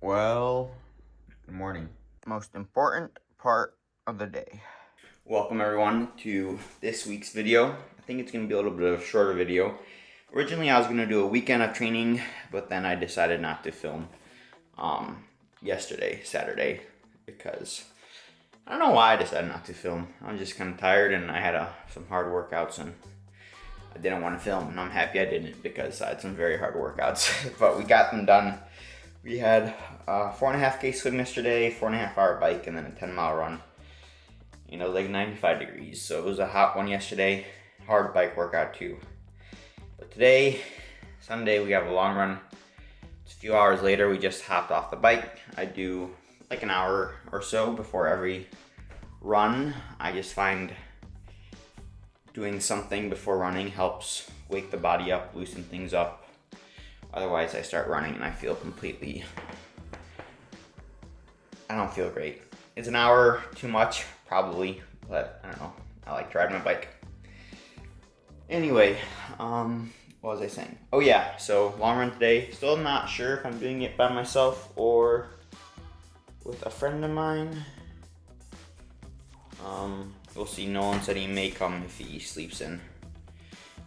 Well, good morning. Most important part of the day. Welcome everyone to this week's video. I think it's going to be a little bit of a shorter video. Originally I was going to do a weekend of training, but then I decided not to film yesterday, Saturday, because I don't know why I decided not to film. I was just kind of tired and I had some hard workouts and I didn't want to film, and I'm happy I didn't because I had some very hard workouts, but we got them done. We had a 4.5K swim yesterday, 4.5-hour bike, and then a 10-mile run. You know, like 95 degrees. So it was a hot one yesterday. Hard bike workout too. But today, Sunday, we have a long run. It's a few hours later. We just hopped off the bike. I do like an hour or so before every run. I just find doing something before running helps wake the body up, loosen things up. Otherwise, I start running and I feel I don't feel great. Is an hour too much? Probably, but I don't know. I like driving my bike. Anyway, what was I saying? Oh yeah, so long run today. Still not sure if I'm doing it by myself or with a friend of mine. We'll see. Nolan said he may come if he sleeps in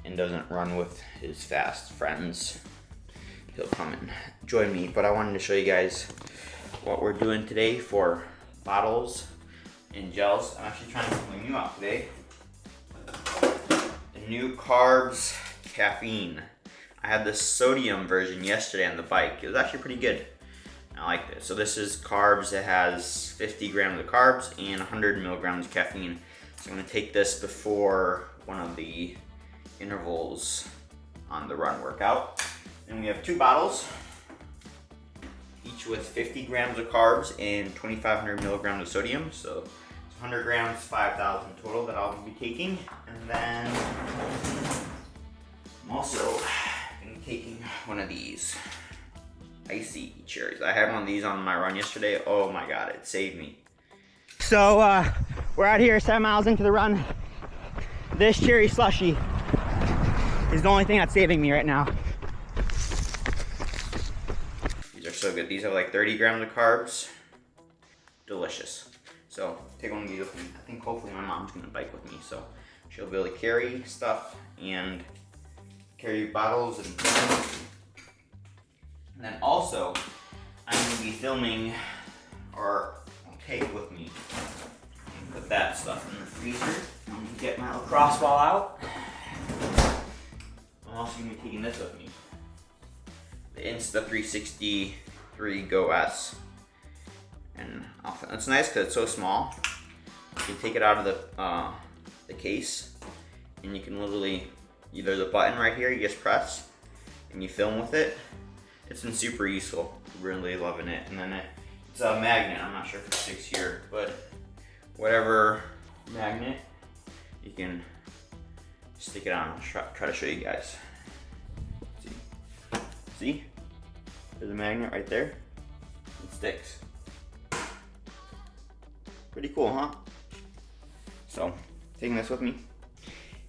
and doesn't run with his fast friends. He'll come and join me, but I wanted to show you guys what we're doing today for bottles and gels. I'm actually trying something new out today. The new carbs caffeine. I had the sodium version yesterday on the bike. It was actually pretty good. I like this. So this is carbs. It has 50 grams of carbs and 100 milligrams of caffeine. So I'm gonna take this before one of the intervals on the run workout. And we have 2 bottles, each with 50 grams of carbs and 2,500 milligrams of sodium. So it's 100 grams, 5,000 total that I'll be taking. And then I'm also going to be taking one of these icy cherries. I had one of these on my run yesterday. Oh my God, it saved me. So we're out here 7 miles into the run. This cherry slushy is the only thing that's saving me right now. They're so good. These have like 30 grams of carbs. Delicious. So take one of these with me. I think hopefully my mom's gonna bike with me, so she'll be able to carry stuff and carry bottles and things. And then also, I'm gonna be filming, or I'll take with me, and put that stuff in the freezer. I'm gonna get my lacrosse ball out. I'm also gonna be taking this with me. The Insta363 Go S. And it's nice because it's so small. You can take it out of the case and you can literally, either the button right here you just press and you film with it. It's been super useful, really loving it. And then it's a magnet, I'm not sure if it sticks here, but whatever magnet, you can stick it on. I'll try to show you guys. See? There's a magnet right there. It sticks. Pretty cool, huh? So, taking this with me.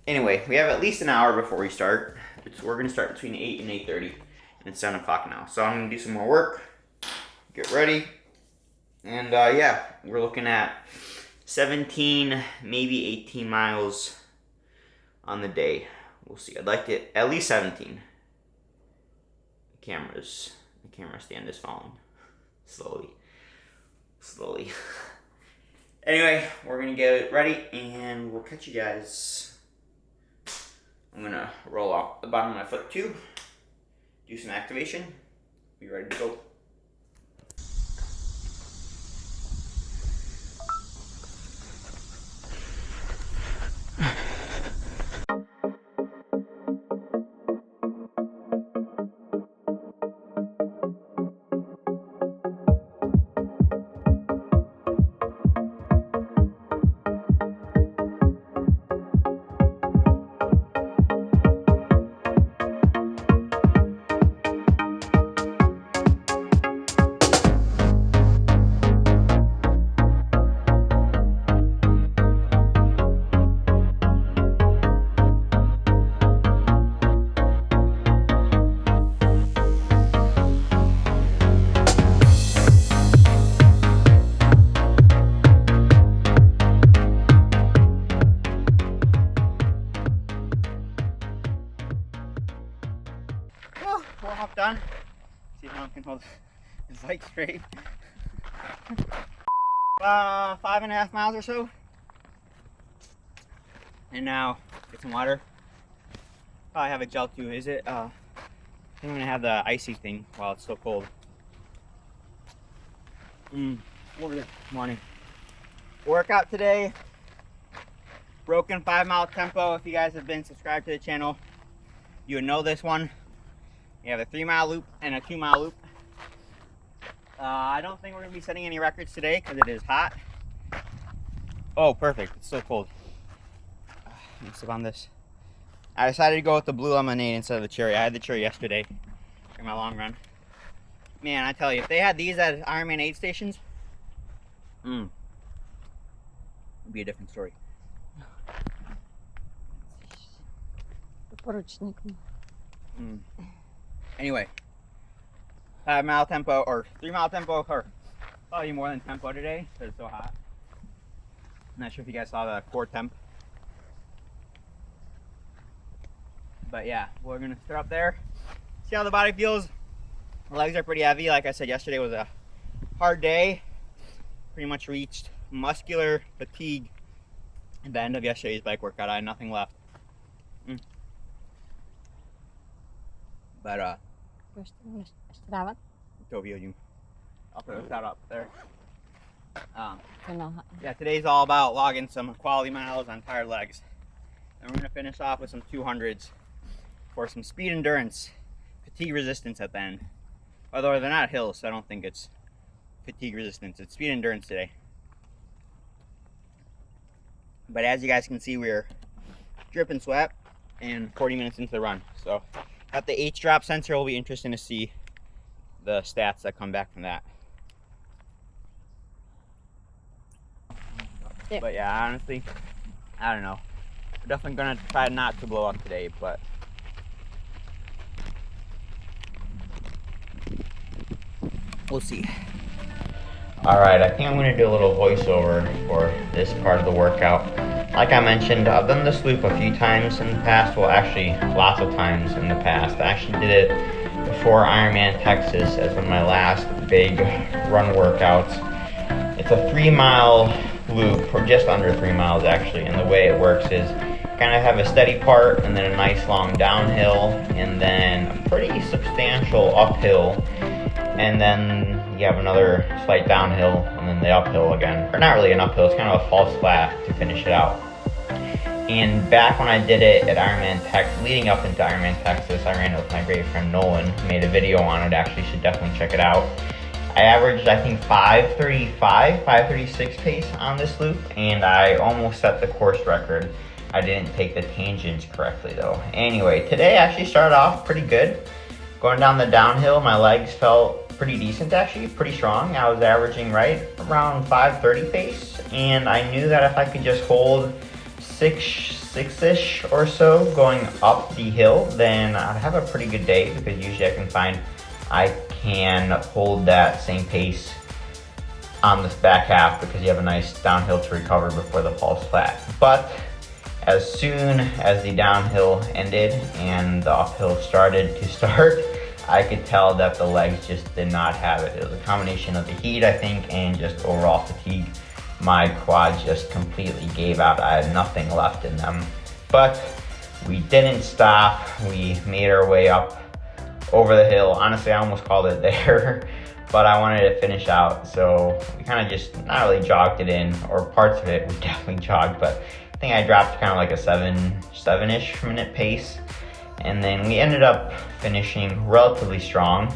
Anyway, we have at least an hour before we start. We're gonna start between 8 and 8:30, and it's 7 o'clock now. So I'm gonna do some more work, get ready, and yeah, we're looking at 17, maybe 18 miles on the day. We'll see. I'd like to at least 17. The camera stand is falling slowly. Anyway, we're gonna get it ready and we'll catch you guys. I'm gonna roll off the bottom of my foot too, do some activation, be ready to go. I can hold this bike straight. 5.5 miles or so. And now, get some water. Probably have a gel too. Is it? I'm gonna have the icy thing while it's so cold. Morning. Workout today. Broken 5-mile tempo. If you guys have been subscribed to the channel, you would know this one. You have a 3-mile loop and a 2-mile loop. I don't think we're gonna be setting any records today because it is hot. Oh, perfect. It's so cold. Let me sip on this. I decided to go with the blue lemonade instead of the cherry. I had the cherry yesterday for my long run. Man, I tell you, if they had these at Ironman aid stations, it'd be a different story. Anyway, 5-mile tempo or 3-mile tempo, or probably more than tempo today because it's so hot. I'm not sure if you guys saw the core temp. But yeah, we're gonna start up there, see how the body feels. The legs are pretty heavy. Like I said, yesterday was a hard day. Pretty much reached muscular fatigue at the end of yesterday's bike workout. I had nothing left. But to view you. I'll put that up there. Yeah, today's all about logging some quality miles on tired legs. And we're gonna finish off with some 200s for some speed endurance, fatigue resistance at the end. Although they're not hills, so I don't think it's fatigue resistance. It's speed endurance today. But as you guys can see, we're dripping sweat and 40 minutes into the run. So got the H drop sensor. Will be interesting to see the stats that come back from that. Yeah. But yeah, honestly, I don't know. We're definitely gonna try not to blow up today, but we'll see. Alright, I think I'm going to do a little voiceover for this part of the workout. Like I mentioned, I've done this loop a few times in the past. Well, actually, lots of times in the past. I actually did it before Ironman Texas as one of my last big run workouts. It's a 3-mile loop, or just under 3 miles actually, and the way it works is kind of have a steady part and then a nice long downhill and then a pretty substantial uphill, and then you have another slight downhill and then the uphill again, or not really an uphill, it's kind of a false flat to finish it out. And back when I did it at Ironman Texas, leading up into Ironman Texas, I ran it with my great friend Nolan, made a video on it. Actually, you should definitely check it out. I averaged, I think, 5:35, 5:36 pace on this loop, and I almost set the course record. I didn't take the tangents correctly though. Anyway, today I actually started off pretty good. Going down the downhill, my legs felt pretty decent actually, pretty strong. I was averaging right around 5:30 pace, and I knew that if I could just hold six-ish or so going up the hill, then I'd have a pretty good day, because usually I can find I can hold that same pace on this back half because you have a nice downhill to recover before the falls flat. But as soon as the downhill ended and the uphill started to start, I could tell that the legs just did not have it. It was a combination of the heat, I think, and just overall fatigue. My quads just completely gave out. I had nothing left in them. But we didn't stop. We made our way up over the hill. Honestly, I almost called it there, but I wanted to finish out. So we kind of just not really jogged it in, or parts of it we definitely jogged, but I think I dropped kind of like a seven-ish minute pace. And then we ended up finishing relatively strong.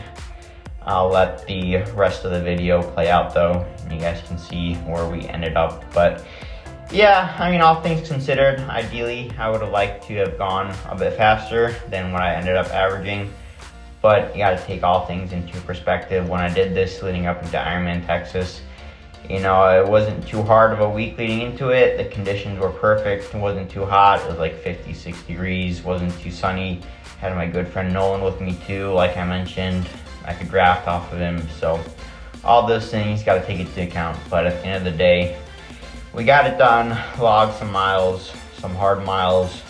I'll let the rest of the video play out though, and you guys can see where we ended up. But yeah, I mean, all things considered, ideally I would have liked to have gone a bit faster than what I ended up averaging. But you gotta take all things into perspective. When I did this leading up into Ironman Texas, you know, it wasn't too hard of a week leading into it. The conditions were perfect. It wasn't too hot. It was like 56 degrees, wasn't too sunny. Had my good friend Nolan with me too, like I mentioned. I could draft off of him. So all those things gotta take into account. But at the end of the day, we got it done. Logged some miles, some hard miles,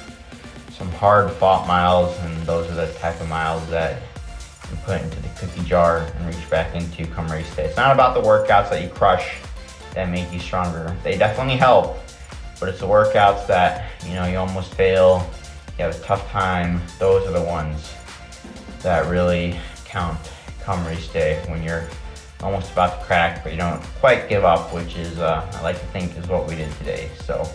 some hard fought miles, and those are the type of miles that and put it into the cookie jar and reach back into come race day. It's not about the workouts that you crush that make you stronger. They definitely help, but it's the workouts that, you know, you almost fail, you have a tough time. Those are the ones that really count come race day, when you're almost about to crack, but you don't quite give up, which is, I like to think, is what we did today. So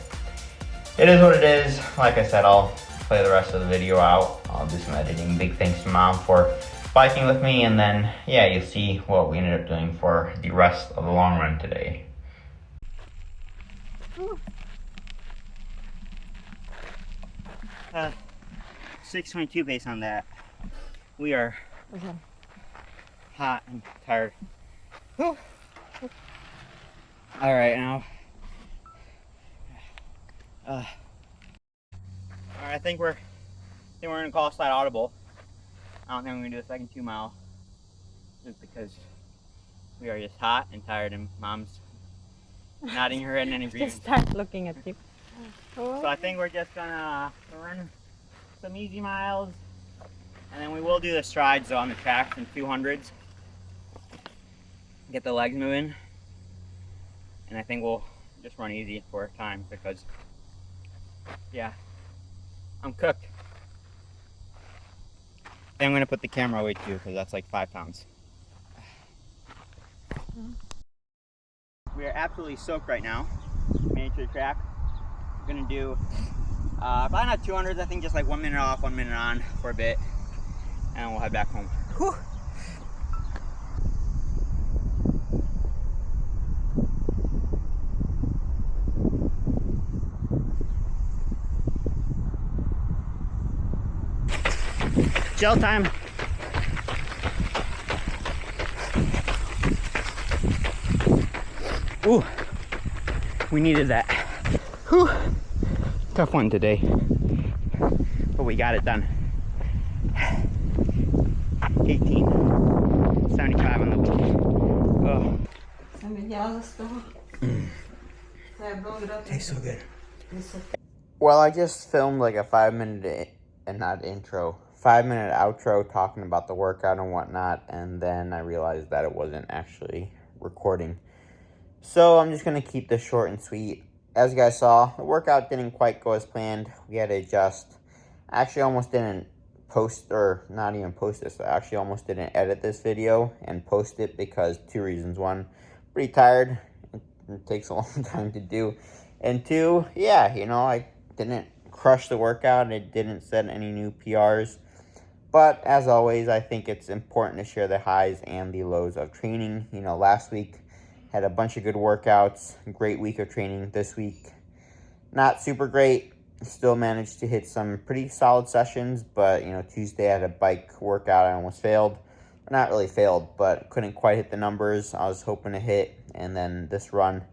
it is what it is. Like I said, I'll play the rest of the video out. I'll do some editing. Big thanks to Mom for biking with me, and then, yeah, you'll see what we ended up doing for the rest of the long run today. 6:22 pace on that. We are hot and tired. Whew. All right, now. All right, I think we're gonna call slide audible. I don't think I'm gonna do a second 2 mile, just because we are just hot and tired, and Mom's nodding her head and any breathing. Just start looking at you. So I think we're just gonna run some easy miles, and then we will do the strides though on the tracks and 200s. Get the legs moving, and I think we'll just run easy for a time, because, yeah, I'm cooked. Then I'm gonna put the camera away too, because that's like 5 pounds. We are absolutely soaked right now. Made it to the track. We're gonna do probably not 200s. I think just like 1 minute off, 1 minute on for a bit, and we'll head back home. Whew. Gel time. Ooh, we needed that. Whew. Tough one today, but we got it done. 18:75 on the week. Oh. Tastes so good. Well, I just filmed like a 5-minute, and not intro, 5-minute outro talking about the workout and whatnot, and then I realized that it wasn't actually recording. So I'm just going to keep this short and sweet. As you guys saw, the workout didn't quite go as planned. We had to adjust. I actually almost didn't post, or not even post this. I actually almost didn't edit this video and post it because 2 reasons. 1, pretty tired. It takes a long time to do. And 2, yeah, you know, I didn't crush the workout. It didn't set any new PRs. But as always, I think it's important to share the highs and the lows of training. You know, last week had a bunch of good workouts, great week of training. This week, not super great. Still managed to hit some pretty solid sessions, but, you know, Tuesday I had a bike workout. I almost failed. Not really failed, but couldn't quite hit the numbers I was hoping to hit. And then this run,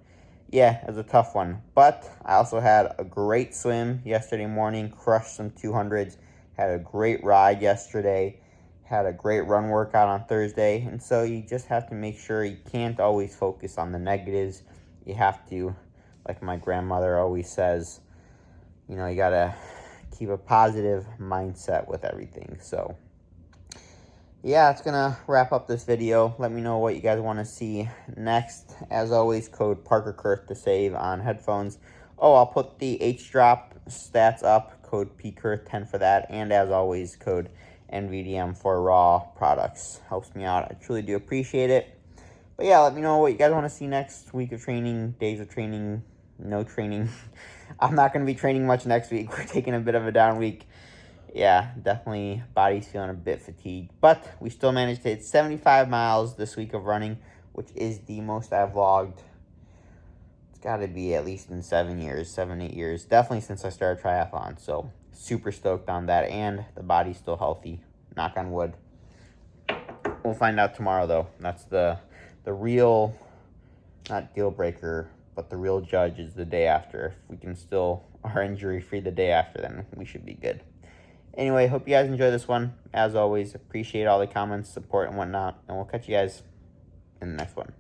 yeah, it was a tough one. But I also had a great swim yesterday morning, crushed some 200s, had a great ride yesterday, had a great run workout on Thursday. And so you just have to make sure you can't always focus on the negatives. You have to, like my grandmother always says, you know, you gotta keep a positive mindset with everything. So yeah, it's gonna wrap up this video. Let me know what you guys want to see next. As always, code ParkerKurt to save on headphones. Oh, I'll put the H-Drop stats up, code PKurt10 for that. And as always, code NVDM for raw products. Helps me out. I truly do appreciate it. But yeah, let me know what you guys want to see next week of training, days of training, no training. I'm not going to be training much next week. We're taking a bit of a down week. Yeah, definitely body's feeling a bit fatigued. But we still managed to hit 75 miles this week of running, which is the most I've vlogged. It's got to be at least in 7 years, 8 years. Definitely since I started triathlon. So super stoked on that. And the body's still healthy. Knock on wood. We'll find out tomorrow, though. That's the real, not deal breaker, but the real judge is the day after. If we can still are injury free the day after, then we should be good. Anyway, hope you guys enjoy this one. As always, appreciate all the comments, support, and whatnot. And we'll catch you guys in the next one.